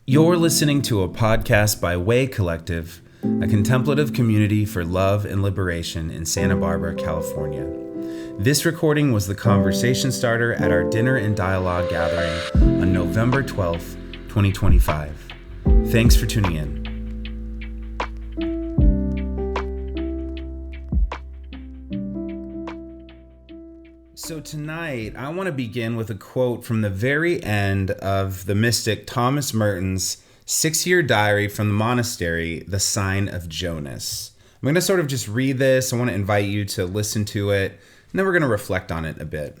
You're listening to a podcast by Way Collective, a contemplative community for love and liberation in Santa Barbara, California. This recording was the conversation starter at our dinner and dialogue gathering on November 12th, 2025. Thanks for tuning in. So tonight, I want to begin with a quote from the very end of the mystic Thomas Merton's 6-year diary from the monastery, The Sign of Jonas. I'm going to sort of just read this. I want to invite you to listen to it, and then we're going to reflect on it a bit.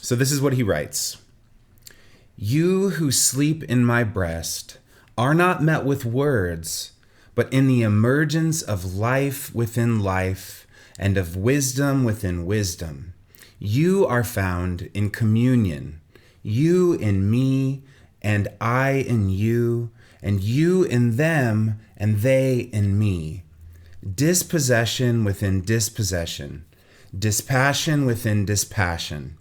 So this is what he writes. You who sleep in my breast are not met with words, but in the emergence of life within life and of wisdom within wisdom. You are found in communion, you in me, and I in you, and you in them, and they in me. Dispossession within dispossession, dispassion within dispassion,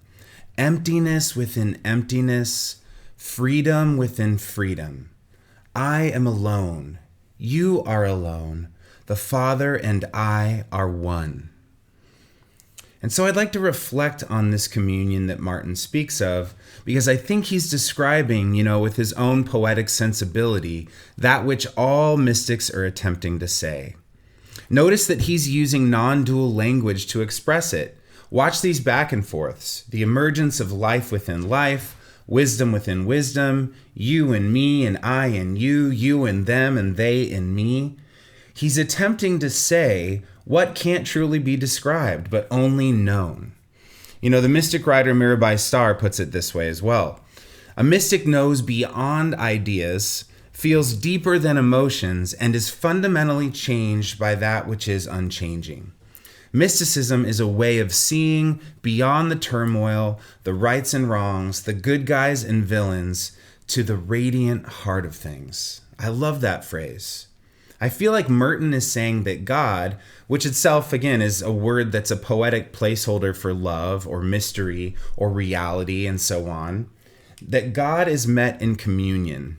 emptiness within emptiness, freedom within freedom. I am alone, you are alone, the Father and I are one. And so I'd like to reflect on this communion that Martin speaks of, because I think he's describing, with his own poetic sensibility, that which all mystics are attempting to say. Notice that he's using non-dual language to express it. Watch these back and forths. The emergence of life within life, wisdom within wisdom, you and me and I and you and them and they and me. He's attempting to say what can't truly be described, but only known. The mystic writer Mirabai Starr puts it this way as well. A mystic knows beyond ideas, feels deeper than emotions, and is fundamentally changed by that which is unchanging. Mysticism is a way of seeing beyond the turmoil, the rights and wrongs, the good guys and villains, to the radiant heart of things. I love that phrase. I feel like Merton is saying that God, which itself, again, is a word that's a poetic placeholder for love or mystery or reality and so on, that God is met in communion.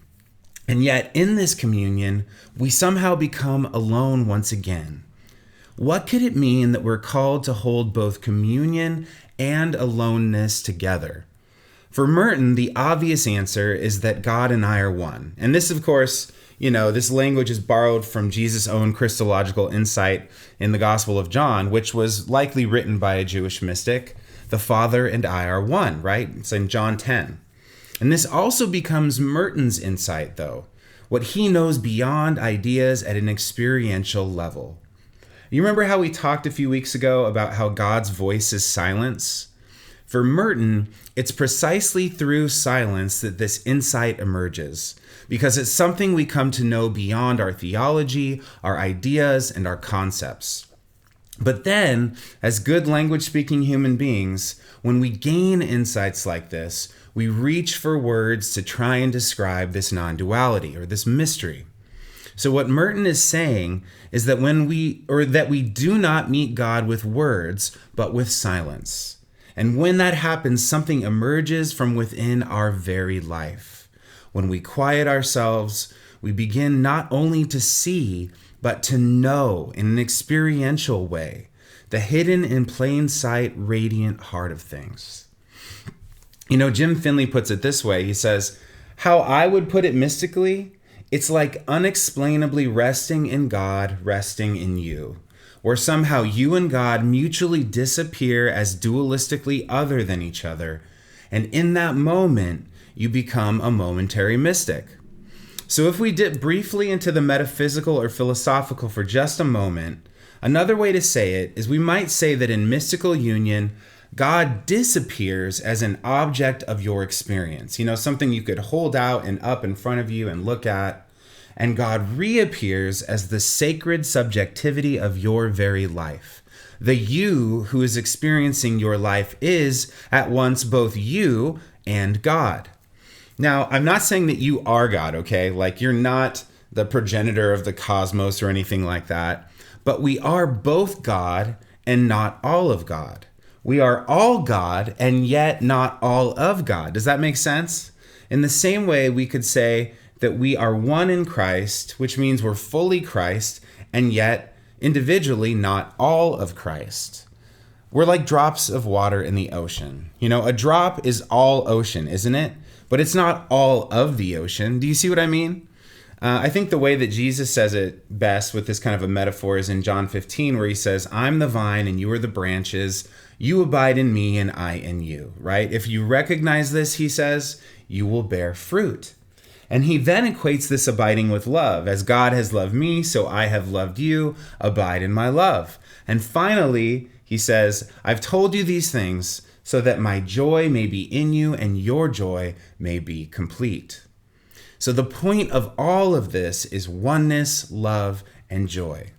And yet in this communion, we somehow become alone once again. What could it mean that we're called to hold both communion and aloneness together? For Merton, the obvious answer is that God and I are one. And this, of course, this language is borrowed from Jesus' own Christological insight in the Gospel of John, which was likely written by a Jewish mystic. The Father and I are one, right? It's in John 10. And this also becomes Merton's insight, though, what he knows beyond ideas at an experiential level. You remember how we talked a few weeks ago about how God's voice is silence? For Merton, it's precisely through silence that this insight emerges, because it's something we come to know beyond our theology, our ideas, and our concepts. But then, as good language-speaking human beings, when we gain insights like this, we reach for words to try and describe this non-duality or this mystery. So what Merton is saying is that we do not meet God with words, but with silence. And when that happens, something emerges from within our very life. When we quiet ourselves, we begin not only to see, but to know in an experiential way, the hidden in plain sight, radiant heart of things. Jim Finley puts it this way. He says, how I would put it mystically, it's like unexplainably resting in God, resting in you, where somehow you and God mutually disappear as dualistically other than each other, and in that moment, you become a momentary mystic. So if we dip briefly into the metaphysical or philosophical for just a moment, another way to say it is we might say that in mystical union, God disappears as an object of your experience, something you could hold out and up in front of you and look at. And God reappears as the sacred subjectivity of your very life. The you who is experiencing your life is at once both you and God. Now, I'm not saying that you are God, okay? Like you're not the progenitor of the cosmos or anything like that. But we are both God and not all of God. We are all God and yet not all of God. Does that make sense? In the same way, we could say that we are one in Christ, which means we're fully Christ, and yet individually not all of Christ. We're like drops of water in the ocean. You know, a drop is all ocean, isn't it? But it's not all of the ocean. Do you see what I mean? I think the way that Jesus says it best with this kind of a metaphor is in John 15, where he says, I'm the vine and you are the branches. You abide in me and I in you, right? If you recognize this, he says, you will bear fruit. And he then equates this abiding with love. As God has loved me, so I have loved you. Abide in my love. And finally, he says, I've told you these things so that my joy may be in you and your joy may be complete. So the point of all of this is oneness, love, and joy.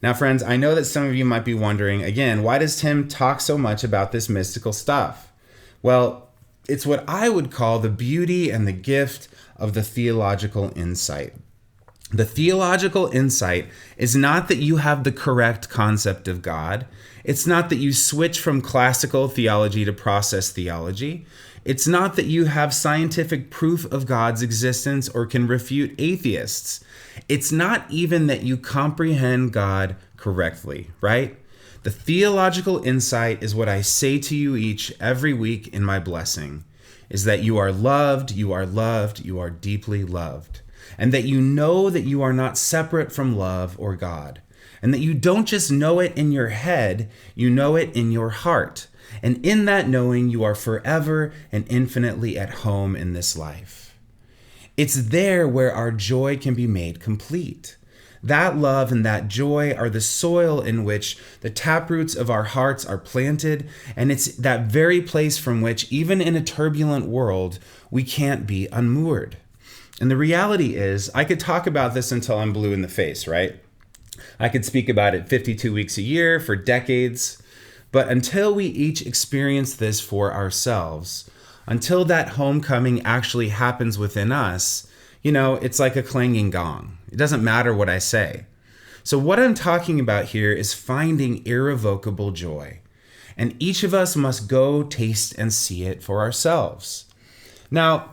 Now, friends, I know that some of you might be wondering, again, why does Tim talk so much about this mystical stuff? Well, it's what I would call the beauty and the gift of the theological insight. The theological insight is not that you have the correct concept of God. It's not that you switch from classical theology to process theology. It's not that you have scientific proof of God's existence or can refute atheists. It's not even that you comprehend God correctly, right? The theological insight is what I say to you each every week in my blessing, is that you are loved, you are loved, you are deeply loved, and that you know that you are not separate from love or God, and that you don't just know it in your head, you know it in your heart. And in that knowing, you are forever and infinitely at home in this life. It's there where our joy can be made complete. That love and that joy are the soil in which the taproots of our hearts are planted, and it's that very place from which, even in a turbulent world, we can't be unmoored. And the reality is, I could talk about this until I'm blue in the face, right? I could speak about it 52 weeks a year for decades. But until we each experience this for ourselves, until that homecoming actually happens within us, you know, it's like a clanging gong. It doesn't matter what I say. So what I'm talking about here is finding irrevocable joy. And each of us must go taste and see it for ourselves. Now,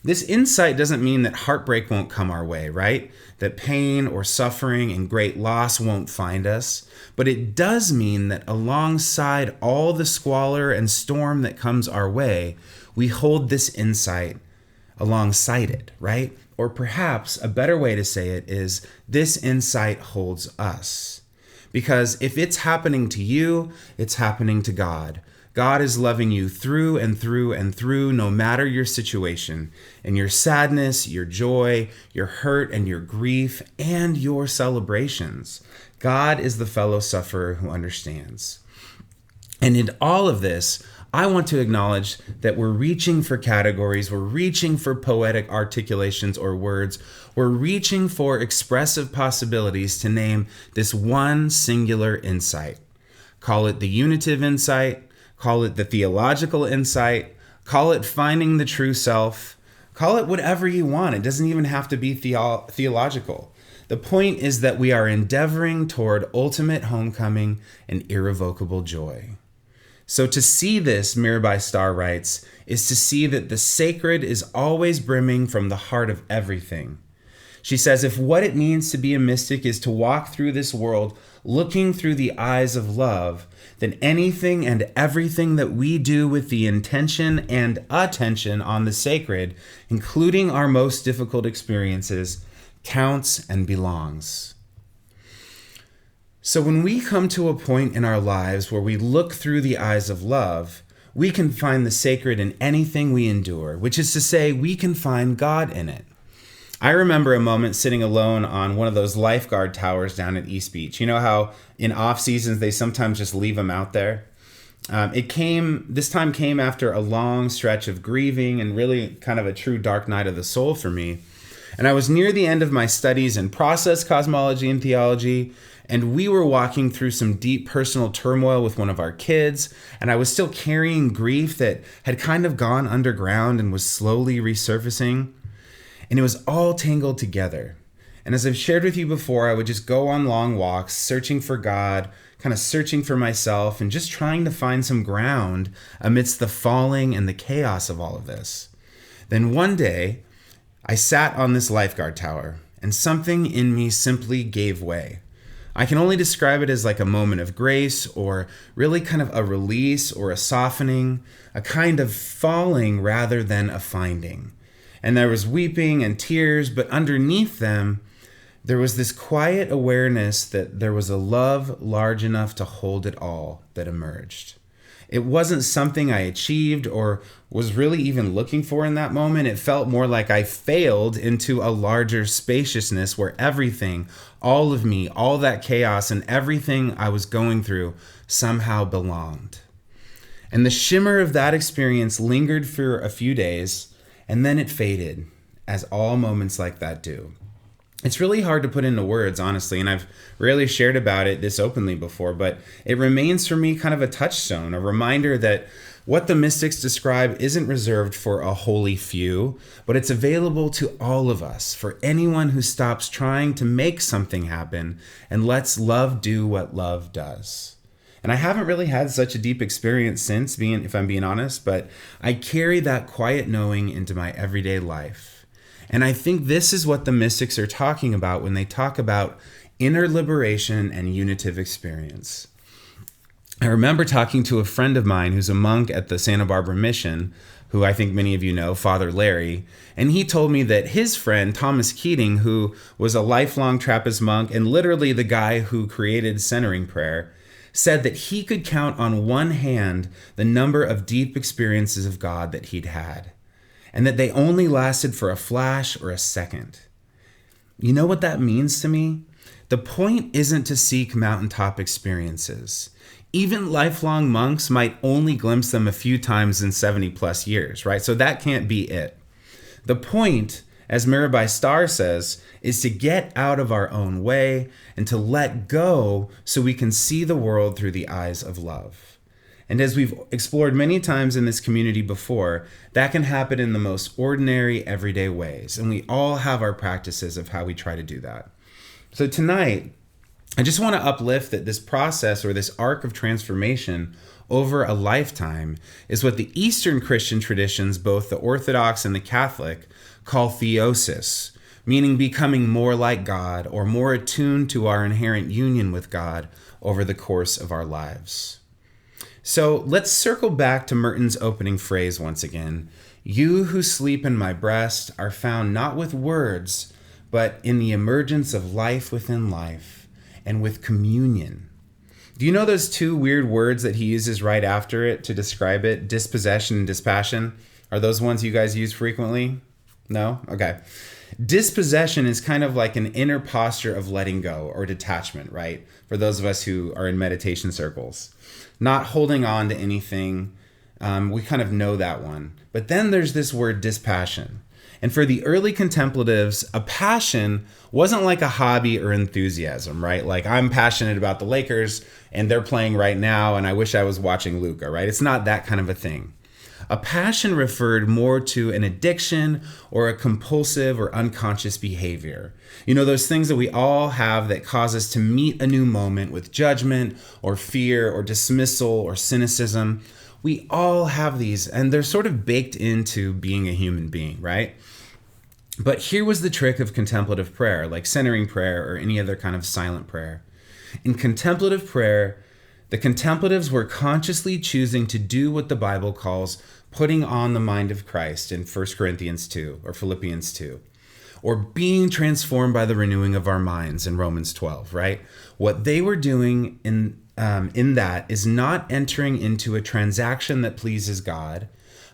this insight doesn't mean that heartbreak won't come our way, right? That pain or suffering and great loss won't find us. But it does mean that alongside all the squalor and storm that comes our way, we hold this insight alongside it, right? Or perhaps a better way to say it is this insight holds us. Because if it's happening to you, it's happening to God. God is loving you through and through and through, no matter your situation, and your sadness, your joy, your hurt and your grief, and your celebrations. God is the fellow sufferer who understands. And in all of this, I want to acknowledge that we're reaching for categories, we're reaching for poetic articulations or words, we're reaching for expressive possibilities to name this one singular insight. Call it the unitive insight, call it the theological insight, call it finding the true self, call it whatever you want. It doesn't even have to be theological. The point is that we are endeavoring toward ultimate homecoming and irrevocable joy. So to see this, Mirabai Starr writes, is to see that the sacred is always brimming from the heart of everything. She says, if what it means to be a mystic is to walk through this world looking through the eyes of love, then anything and everything that we do with the intention and attention on the sacred, including our most difficult experiences, counts and belongs. So when we come to a point in our lives where we look through the eyes of love, we can find the sacred in anything we endure, which is to say, we can find God in it. I remember a moment sitting alone on one of those lifeguard towers down at East Beach. You know how in off seasons they sometimes just leave them out there? This time came after a long stretch of grieving and really kind of a true dark night of the soul for me. And I was near the end of my studies in process cosmology and theology, and we were walking through some deep personal turmoil with one of our kids, and I was still carrying grief that had kind of gone underground and was slowly resurfacing. And it was all tangled together. And as I've shared with you before, I would just go on long walks, searching for God, kind of searching for myself, and just trying to find some ground amidst the falling and the chaos of all of this. Then one day, I sat on this lifeguard tower, and something in me simply gave way. I can only describe it as like a moment of grace, or really kind of a release or a softening, a kind of falling rather than a finding. And there was weeping and tears, but underneath them, there was this quiet awareness that there was a love large enough to hold it all that emerged. It wasn't something I achieved or was really even looking for in that moment. It felt more like I failed into a larger spaciousness where everything, all of me, all that chaos and everything I was going through somehow belonged. And the shimmer of that experience lingered for a few days, and then it faded, as all moments like that do. It's really hard to put into words, honestly, and I've rarely shared about it this openly before, but it remains for me kind of a touchstone, a reminder that what the mystics describe isn't reserved for a holy few, but it's available to all of us, for anyone who stops trying to make something happen and lets love do what love does. And I haven't really had such a deep experience since, if I'm being honest, but I carry that quiet knowing into my everyday life. And I think this is what the mystics are talking about when they talk about inner liberation and unitive experience. I remember talking to a friend of mine who's a monk at the Santa Barbara Mission, who I think many of you know, Father Larry, and he told me that his friend, Thomas Keating, who was a lifelong Trappist monk and literally the guy who created centering prayer, said that he could count on one hand the number of deep experiences of God that he'd had, and that they only lasted for a flash or a second. You know what that means to me? The point isn't to seek mountaintop experiences. Even lifelong monks might only glimpse them a few times in 70 plus years, right? So that can't be it. The point, as Mirabai Starr says, is to get out of our own way and to let go so we can see the world through the eyes of love. And as we've explored many times in this community before, that can happen in the most ordinary, everyday ways. And we all have our practices of how we try to do that. So tonight, I just want to uplift that this process or this arc of transformation over a lifetime is what the Eastern Christian traditions, both the Orthodox and the Catholic, call theosis, meaning becoming more like God or more attuned to our inherent union with God over the course of our lives. So let's circle back to Merton's opening phrase once again. You who sleep in my breast are found not with words, but in the emergence of life within life and with communion. Do you know those two weird words that he uses right after it to describe it? Dispossession and dispassion. Are those ones you guys use frequently? No? Okay. Dispossession is kind of like an inner posture of letting go or detachment, right? For those of us who are in meditation circles. Not holding on to anything. We kind of know that one. But then there's this word dispassion. And for the early contemplatives, a passion wasn't like a hobby or enthusiasm, right? Like I'm passionate about the Lakers and they're playing right now and I wish I was watching Luka, right? It's not that kind of a thing. A passion referred more to an addiction or a compulsive or unconscious behavior. You know, those things that we all have that cause us to meet a new moment with judgment or fear or dismissal or cynicism. We all have these, and they're sort of baked into being a human being, right? But here was the trick of contemplative prayer, like centering prayer or any other kind of silent prayer. In contemplative prayer, the contemplatives were consciously choosing to do what the Bible calls putting on the mind of Christ in 1 Corinthians 2 or Philippians 2, or being transformed by the renewing of our minds in Romans 12, right? What they were doing in that is not entering into a transaction that pleases God,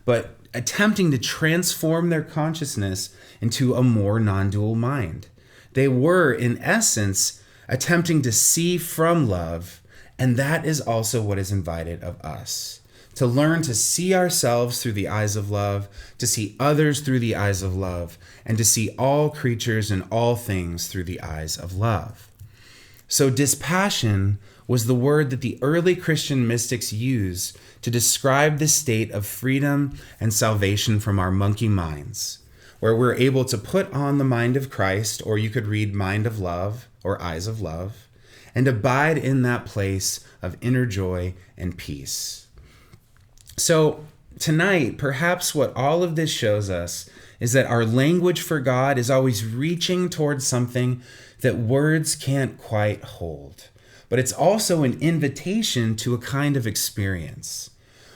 but attempting to transform their consciousness into a more non-dual mind. They were, in essence, attempting to see from love, and that is also what is invited of us. To learn to see ourselves through the eyes of love, to see others through the eyes of love, and to see all creatures and all things through the eyes of love. So dispassion was the word that the early Christian mystics used to describe the state of freedom and salvation from our monkey minds, where we're able to put on the mind of Christ, or you could read mind of love or eyes of love, and abide in that place of inner joy and peace. So tonight, perhaps what all of this shows us is that our language for God is always reaching towards something that words can't quite hold. But it's also an invitation to a kind of experience.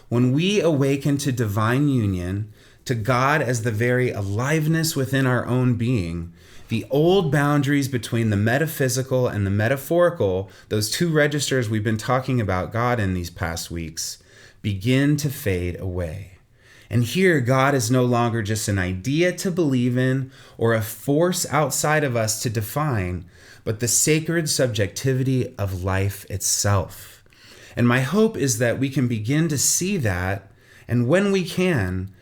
When we awaken to divine union, to God as the very aliveness within our own being, the old boundaries between the metaphysical and the metaphorical, those two registers we've been talking about God in these past weeks, begin to fade away. And here, God is no longer just an idea to believe in or a force outside of us to define, but the sacred subjectivity of life itself. And my hope is that we can begin to see that, and when we can,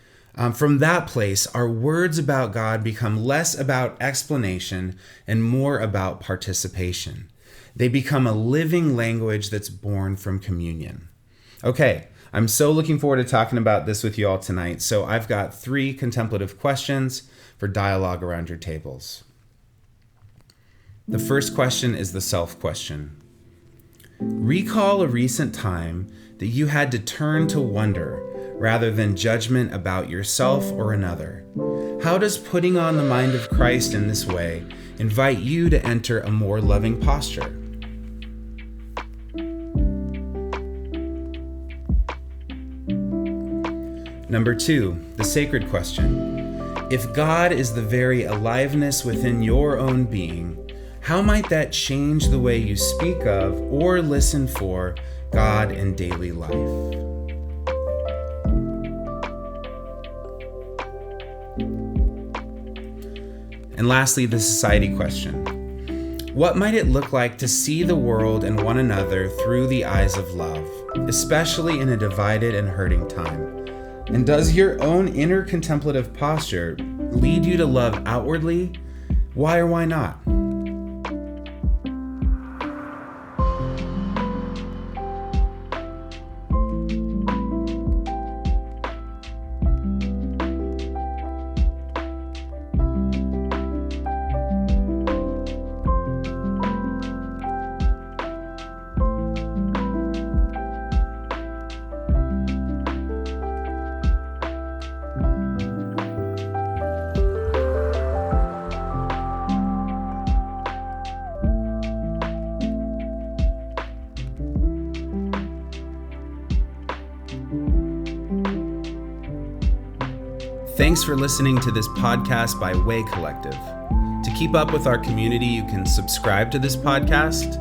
from that place, our words about God become less about explanation and more about participation. They become a living language that's born from communion. Okay, I'm so looking forward to talking about this with you all tonight. So I've got 3 contemplative questions for dialogue around your tables. The first question is the self question. Recall a recent time that you had to turn to wonder rather than judgment about yourself or another. How does putting on the mind of Christ in this way invite you to enter a more loving posture? Number 2, the sacred question. If God is the very aliveness within your own being, how might that change the way you speak of or listen for God in daily life? And lastly, the society question. What might it look like to see the world and one another through the eyes of love, especially in a divided and hurting time? And does your own inner contemplative posture lead you to love outwardly? Why or why not? Thanks for listening to this podcast by Way Collective. To keep up with our community, you can subscribe to this podcast,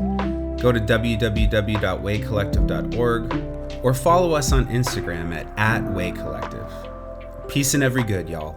go to www.waycollective.org, or follow us on Instagram at @waycollective. Peace and every good, y'all.